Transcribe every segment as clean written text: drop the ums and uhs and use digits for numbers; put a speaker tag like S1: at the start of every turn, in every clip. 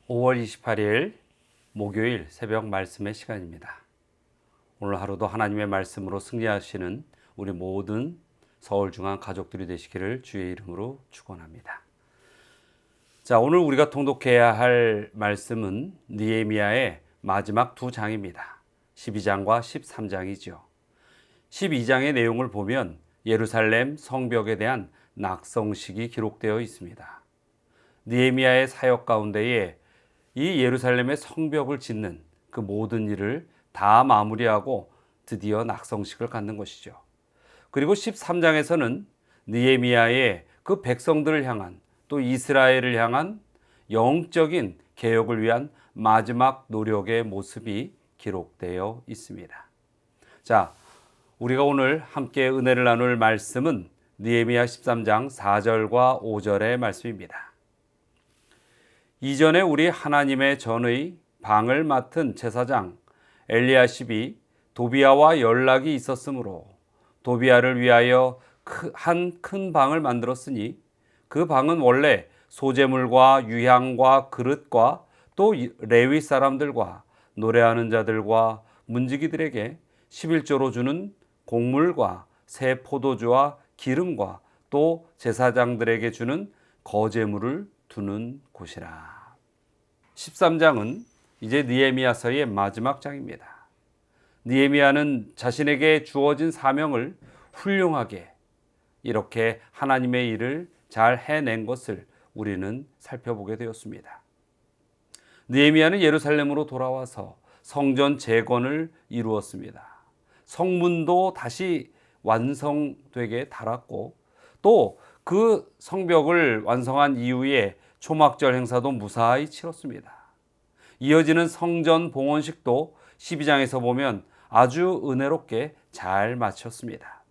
S1: 5월 28일 목요일 새벽 말씀의 시간입니다. 오늘 하루도 하나님의 말씀으로 승리하시는 우리 모든 서울중앙 가족들이 되시기를 주의 이름으로 축원합니다. 자, 오늘 우리가 통독해야 할 말씀은 느헤미야의 마지막 두 장입니다. 12장과 13장이죠. 12장의 내용을 보면 예루살렘 성벽에 대한 낙성식이 기록되어 있습니다. 느헤미야의 사역 가운데에 이 예루살렘의 성벽을 짓는 그 모든 일을 다 마무리하고 드디어 낙성식을 갖는 것이죠. 그리고 13장에서는 느헤미야의 그 백성들을 향한 또 이스라엘을 향한 영적인 개혁을 위한 마지막 노력의 모습이 기록되어 있습니다. 자, 우리가 오늘 함께 은혜를 나눌 말씀은 느헤미야 13장 4절과 5절의 말씀입니다. 이전에 우리 하나님의 전의 방을 맡은 제사장 엘리야십이 도비야와 연락이 있었으므로 도비야를 위하여 한 큰 방을 만들었으니 그 방은 원래 소재물과 유향과 그릇과 또 레위 사람들과 노래하는 자들과 문지기들에게 11조로 주는 곡물과 새 포도주와 기름과 또 제사장들에게 주는 거제물을 두는 곳이라. 13장은 이제 느헤미야서의 마지막 장입니다. 느헤미야는 자신에게 주어진 사명을 훌륭하게 이렇게 하나님의 일을 잘 해낸 것을 우리는 살펴보게 되었습니다. 느헤미야는 예루살렘으로 돌아와서 성전 재건을 이루었습니다. 성문도 다시 완성되게 달았고 또 그 성벽을 완성한 이후에 초막절 행사도 무사히 치렀습니다. 이어지는 성전 봉헌식도 12장에서 보면 아주 은혜롭게 잘 마쳤습니다.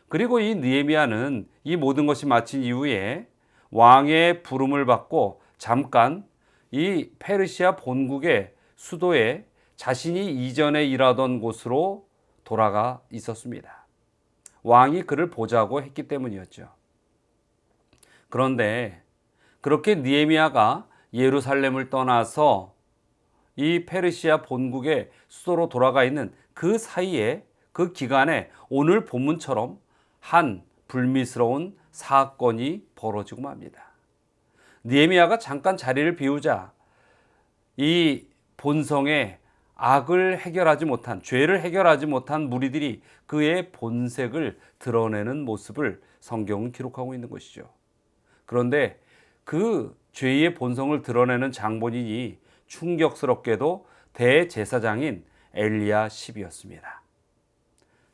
S1: 그리고 이 느헤미야는 이 모든 것이 마친 이후에 왕의 부름을 받고 잠깐 이 페르시아 본국의 수도에 자신이 이전에 일하던 곳으로 돌아가 있었습니다. 왕이 그를 보자고 했기 때문이었죠. 그런데 그렇게 느헤미야가 예루살렘을 떠나서 이 페르시아 본국의 수도로 돌아가 있는 그 사이에 그 기간에 오늘 본문처럼 한 불미스러운 사건이 벌어지고 맙니다. 느헤미야가 잠깐 자리를 비우자 이 본성의 악을 해결하지 못한, 죄를 해결하지 못한 무리들이 그의 본색을 드러내는 모습을 성경은 기록하고 있는 것이죠. 그런데 그 죄의 본성을 드러내는 장본인이 충격스럽게도 대제사장인 엘리야십이었습니다.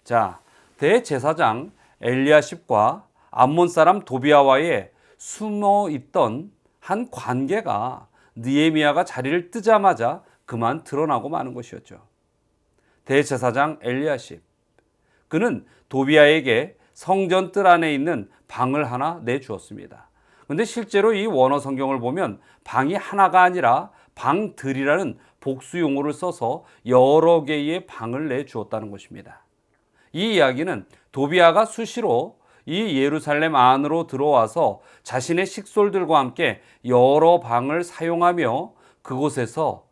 S1: 자, 대제사장 엘리야십과 암몬 사람 도비야와의 숨어 있던 한 관계가 느헤미야가 자리를 뜨자마자 그만 드러나고 마는 것이었죠. 대제사장 엘리야십, 그는 도비야에게 성전 뜰 안에 있는 방을 하나 내주었습니다. 근데 실제로 이 원어 성경을 보면 방이 하나가 아니라 방들이라는 복수 용어를 써서 여러 개의 방을 내주었다는 것입니다. 이 이야기는 도비야가 수시로 이 예루살렘 안으로 들어와서 자신의 식솔들과 함께 여러 방을 사용하며 그곳에서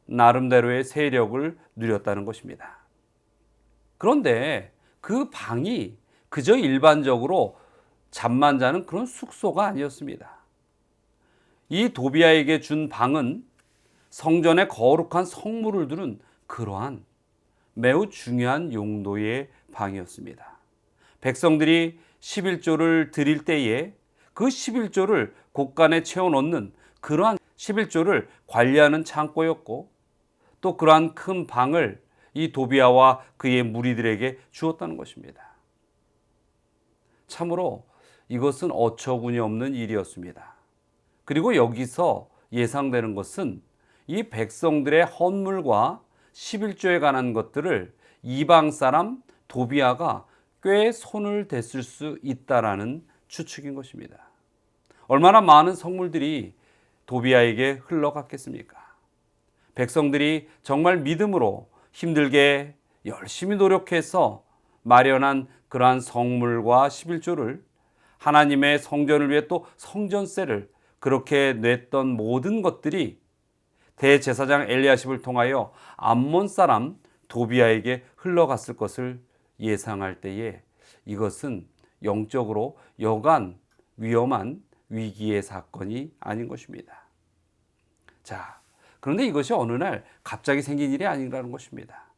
S1: 나름대로의 세력을 누렸다는 것입니다. 그런데 그 방이 그저 일반적으로 잠만 자는 그런 숙소가 아니었습니다. 이 도비야에게 준 방은 성전에 거룩한 성물을 두는 그러한 매우 중요한 용도의 방이었습니다. 백성들이 11조를 드릴 때에 그 11조를 곳간에 채워넣는 그러한 11조를 관리하는 창고였고 또 그러한 큰 방을 이 도비야와 그의 무리들에게 주었다는 것입니다. 참으로 이것은 어처구니 없는 일이었습니다. 그리고 여기서 예상되는 것은 이 백성들의 헌물과 11조에 관한 것들을 이방 사람 도비야가 꽤 손을 댔을 수 있다라는 추측인 것입니다. 얼마나 많은 성물들이 도비야에게 흘러갔겠습니까? 백성들이 정말 믿음으로 힘들게 열심히 노력해서 마련한 그러한 성물과 11조를 하나님의 성전을 위해 또 성전세를 그렇게 냈던 모든 것들이 대제사장 엘리야십을 통하여 암몬 사람 도비아에게 흘러갔을 것을 예상할 때에 이것은 영적으로 여간 위험한 위기의 사건이 아닌 것입니다. 자, 그런데 이것이 어느 날 갑자기 생긴 일이 아니라는 것입니다.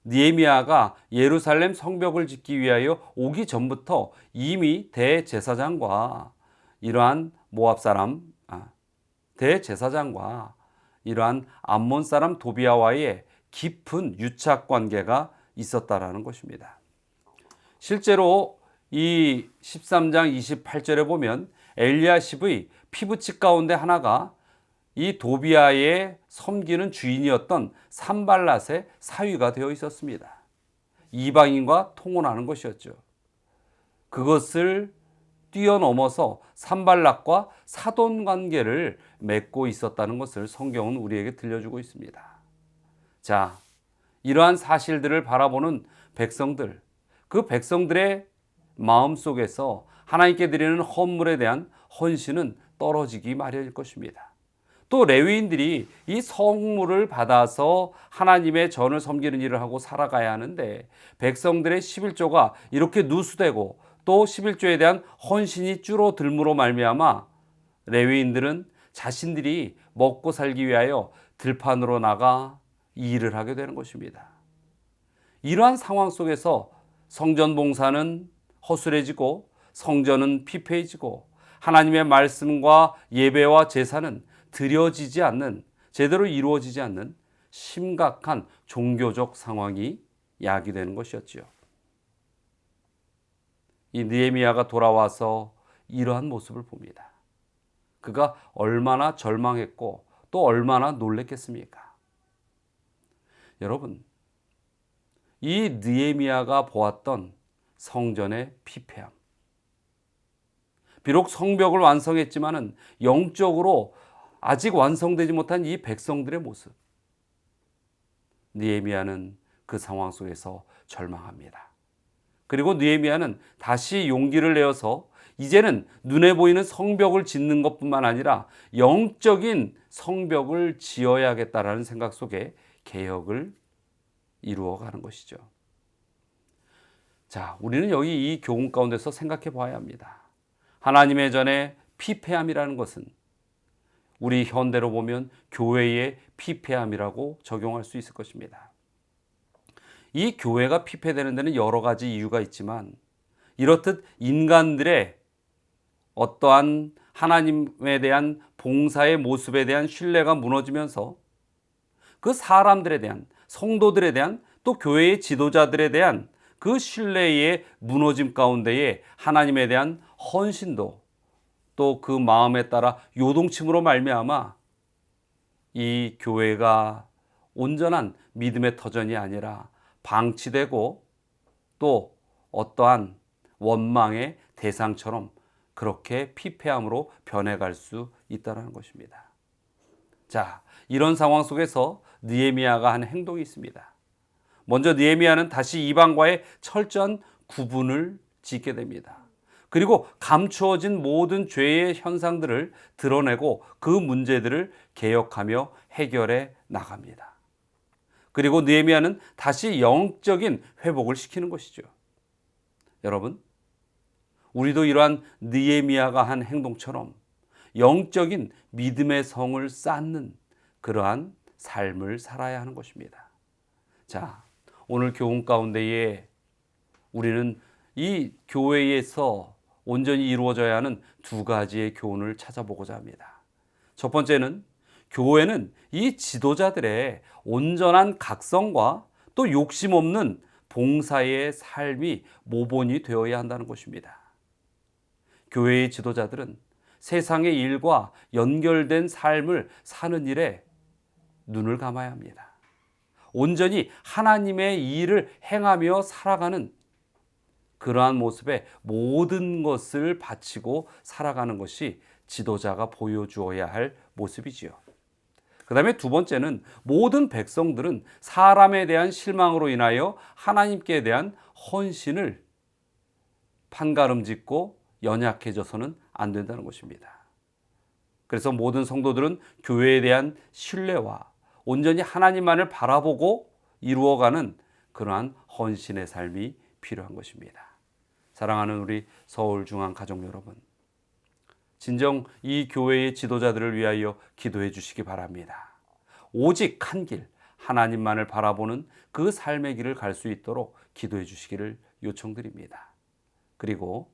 S1: 느헤미야가 예루살렘 성벽을 짓기 위하여 오기 전부터 이미 대제사장과 이러한 모압 사람 대제사장과 이러한 암몬 사람 도비아와의 깊은 유착 관계가 있었다라는 것입니다. 실제로 이 13장 28절에 보면 엘리야십의 피부치 가운데 하나가 이 도비아의 섬기는 주인이었던 산발랏의 사위가 되어 있었습니다. 이방인과 통혼하는 것이었죠. 그것을 뛰어넘어서 산발랏과 사돈 관계를 맺고 있었다는 것을 성경은 우리에게 들려주고 있습니다. 자, 이러한 사실들을 바라보는 백성들, 그 백성들의 마음 속에서 하나님께 드리는 헌물에 대한 헌신은 떨어지기 마련일 것입니다. 또 레위인들이 이 성물을 받아서 하나님의 전을 섬기는 일을 하고 살아가야 하는데 백성들의 11조가 이렇게 누수되고 또 11조에 대한 헌신이 줄어들므로 말미암아 레위인들은 자신들이 먹고 살기 위하여 들판으로 나가 일을 하게 되는 것입니다. 이러한 상황 속에서 성전 봉사는 허술해지고 성전은 피폐해지고 하나님의 말씀과 예배와 제사는 드려지지 않는, 제대로 이루어지지 않는 심각한 종교적 상황이 야기되는 것이었지요. 이 느헤미야가 돌아와서 이러한 모습을 봅니다. 그가 얼마나 절망했고 또 얼마나 놀랬겠습니까? 여러분, 이 느헤미야가 보았던 성전의 피폐함, 비록 성벽을 완성했지만은 영적으로 아직 완성되지 못한 이 백성들의 모습, 느헤미야는 그 상황 속에서 절망합니다. 그리고 느헤미야는 다시 용기를 내어서 이제는 눈에 보이는 성벽을 짓는 것뿐만 아니라 영적인 성벽을 지어야겠다라는 생각 속에 개혁을 이루어가는 것이죠. 자, 우리는 여기 이 교훈 가운데서 생각해 봐야 합니다. 하나님의 전에 피폐함이라는 것은 우리 현대로 보면 교회의 피폐함이라고 적용할 수 있을 것입니다. 이 교회가 피폐되는 데는 여러 가지 이유가 있지만 이렇듯 인간들의 어떠한 하나님에 대한 봉사의 모습에 대한 신뢰가 무너지면서 그 사람들에 대한, 성도들에 대한, 또 교회의 지도자들에 대한 그 신뢰의 무너짐 가운데에 하나님에 대한 헌신도 또 그 마음에 따라 요동침으로 말미암아 이 교회가 온전한 믿음의 터전이 아니라 방치되고 또 어떠한 원망의 대상처럼 그렇게 피폐함으로 변해갈 수 있다는 것입니다. 자, 이런 상황 속에서 느헤미야가 한 행동이 있습니다. 먼저 느헤미야는 다시 이방과의 철저한 구분을 짓게 됩니다. 그리고 감추어진 모든 죄의 현상들을 드러내고 그 문제들을 개혁하며 해결해 나갑니다. 그리고 느헤미야는 다시 영적인 회복을 시키는 것이죠. 여러분, 우리도 이러한 느헤미야가 한 행동처럼 영적인 믿음의 성을 쌓는 그러한 삶을 살아야 하는 것입니다. 자, 오늘 교훈 가운데에 우리는 이 교회에서 온전히 이루어져야 하는 두 가지의 교훈을 찾아보고자 합니다. 첫 번째는 교회는 이 지도자들의 온전한 각성과 또 욕심 없는 봉사의 삶이 모본이 되어야 한다는 것입니다. 교회의 지도자들은 세상의 일과 연결된 삶을 사는 일에 눈을 감아야 합니다. 온전히 하나님의 일을 행하며 살아가는 그러한 모습에 모든 것을 바치고 살아가는 것이 지도자가 보여주어야 할 모습이지요. 그 다음에 두 번째는 모든 백성들은 사람에 대한 실망으로 인하여 하나님께 대한 헌신을 판가름짓고 연약해져서는 안 된다는 것입니다. 그래서 모든 성도들은 교회에 대한 신뢰와 온전히 하나님만을 바라보고 이루어가는 그러한 헌신의 삶이 필요한 것입니다. 사랑하는 우리 서울중앙가족 여러분, 진정 이 교회의 지도자들을 위하여 기도해 주시기 바랍니다. 오직 한 길, 하나님만을 바라보는 그 삶의 길을 갈 수 있도록 기도해 주시기를 요청드립니다. 그리고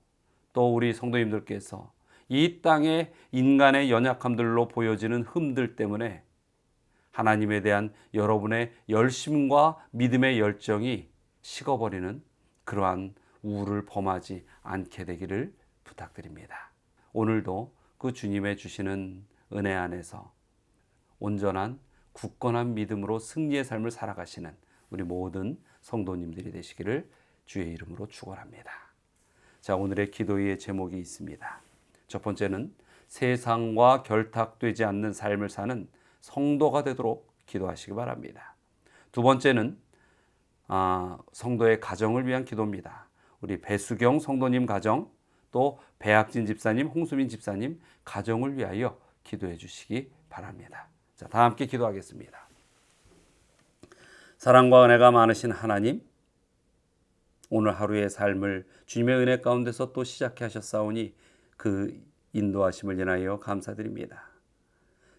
S1: 또 우리 성도님들께서 이 땅의 인간의 연약함들로 보여지는 흠들 때문에 하나님에 대한 여러분의 열심과 믿음의 열정이 식어버리는 그러한 우를 범하지 않게 되기를 부탁드립니다. 오늘도 그 주님의 주시는 은혜 안에서 온전한 굳건한 믿음으로 승리의 삶을 살아가시는 우리 모든 성도님들이 되시기를 주의 이름으로 축원합니다. 자, 오늘의 기도의 제목이 있습니다. 첫 번째는 세상과 결탁되지 않는 삶을 사는 성도가 되도록 기도하시기 바랍니다. 두 번째는 성도의 가정을 위한 기도입니다. 우리 배수경 성도님 가정, 또 배학진 집사님, 홍수민 집사님 가정을 위하여 기도해 주시기 바랍니다. 자, 다 함께 기도하겠습니다. 사랑과 은혜가 많으신 하나님, 오늘 하루의 삶을 주님의 은혜 가운데서 또 시작해 하셨사오니 그 인도하심을 인하여 감사드립니다.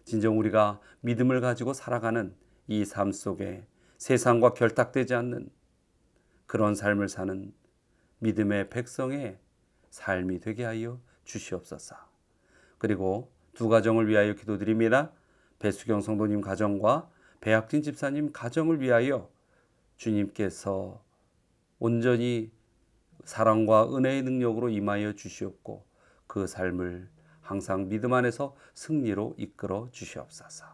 S1: 진정 우리가 믿음을 가지고 살아가는 이 삶 속에 세상과 결탁되지 않는 그런 삶을 사는 믿음의 백성의 삶이 되게 하여 주시옵소서. 그리고 두 가정을 위하여 기도드립니다. 배수경 성도님 가정과 배학진 집사님 가정을 위하여 주님께서 온전히 사랑과 은혜의 능력으로 임하여 주시옵고 그 삶을 항상 믿음 안에서 승리로 이끌어 주시옵소서.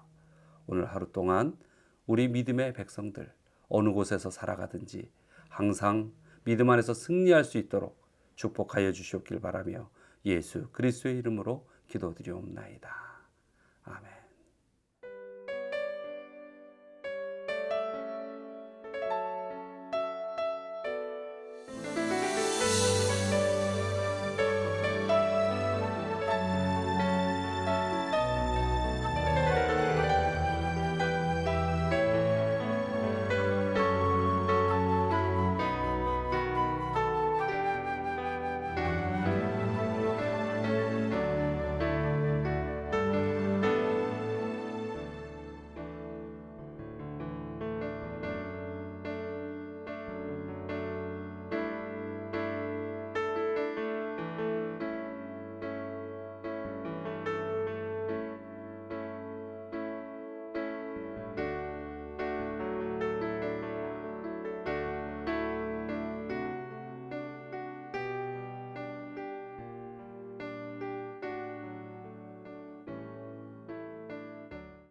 S1: 오늘 하루 동안 우리 믿음의 백성들 어느 곳에서 살아가든지 항상 믿음 안에서 승리할 수 있도록 축복하여 주시옵길 바라며 예수 그리스도의 이름으로 기도드리옵나이다. 아멘.